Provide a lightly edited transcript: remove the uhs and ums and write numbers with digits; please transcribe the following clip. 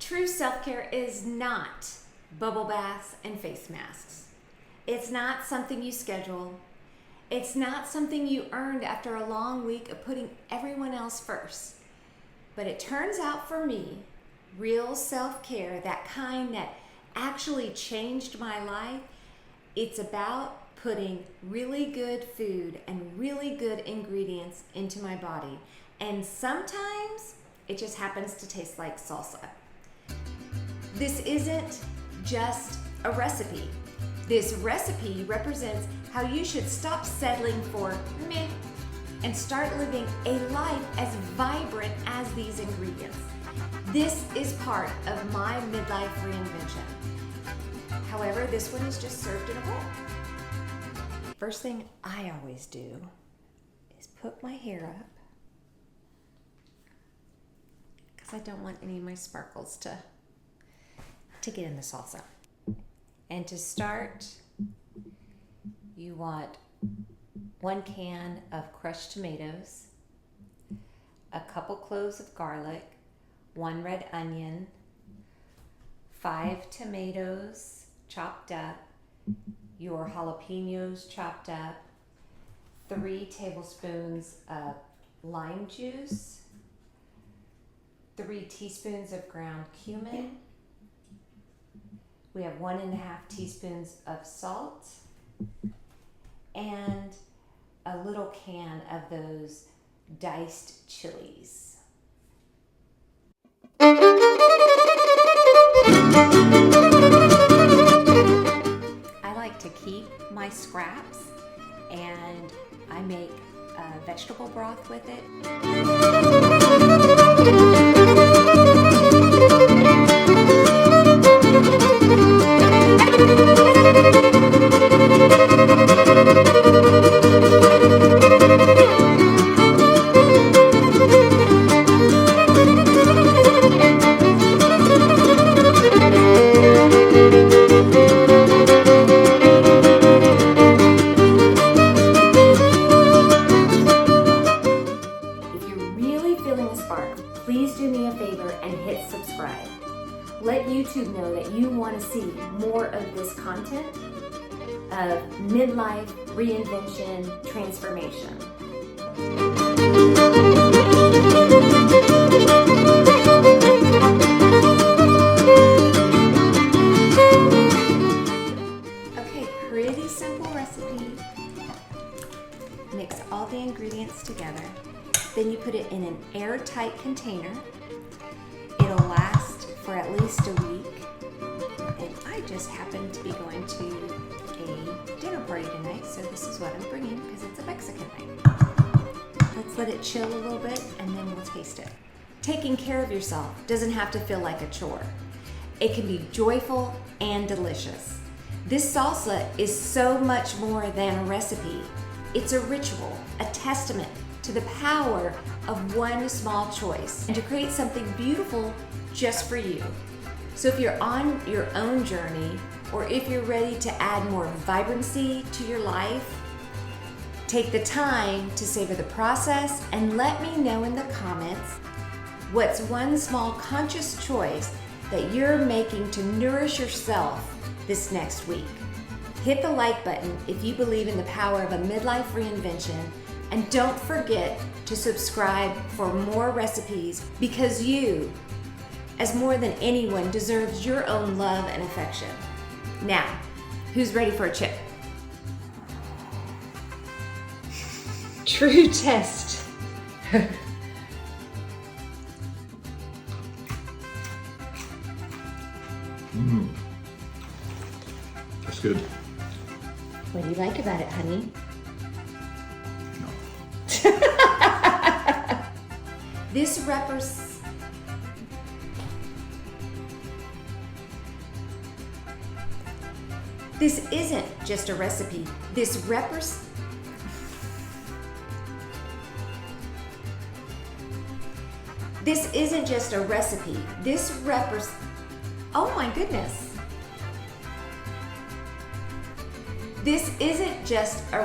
True self-care is not bubble baths and face masks. It's not something you schedule. It's not something you earned after a long week of putting everyone else first. But it turns out for me, real self-care, that kind that actually changed my life, it's about putting really good food and really good ingredients into my body. And sometimes it just happens to taste like salsa. This isn't just a recipe. This recipe represents how you should stop settling for meh and start living a life as vibrant as these ingredients. This is part of my midlife reinvention. However, this one is just served in a bowl. First thing I always do is put my hair up because I don't want any of my sparkles to get in the salsa. And to start, you want 1 can of crushed tomatoes, a couple cloves of garlic, 1 red onion, 5 tomatoes chopped up, your jalapenos chopped up, 3 tablespoons of lime juice, 3 teaspoons of ground cumin. We have 1.5 teaspoons of salt and a little can of those diced chilies. I like to keep my scraps and I make vegetable broth with it. Please do me a favor and hit subscribe. Let YouTube know that you want to see more of this content of midlife, reinvention, transformation. Okay, pretty simple recipe. Mix all the ingredients together. Then you put it in an airtight container. It'll last for at least a week. And I just happen to be going to a dinner party tonight, so this is what I'm bringing because it's a Mexican night. Let's let it chill a little bit and then we'll taste it. Taking care of yourself doesn't have to feel like a chore. It can be joyful and delicious. This salsa is so much more than a recipe. It's a ritual, a testament to the power of one small choice and to create something beautiful just for you. So if you're on your own journey or if you're ready to add more vibrancy to your life, take the time to savor the process and let me know in the comments what's one small conscious choice that you're making to nourish yourself this next week. Hit the like button if you believe in the power of a midlife reinvention. And don't forget to subscribe for more recipes because you, as more than anyone, deserves your own love and affection. Now, who's ready for a chip? True test. That's good. What do you like about it, honey? This isn't just a recipe. This isn't just a recipe. Oh my goodness. This isn't just a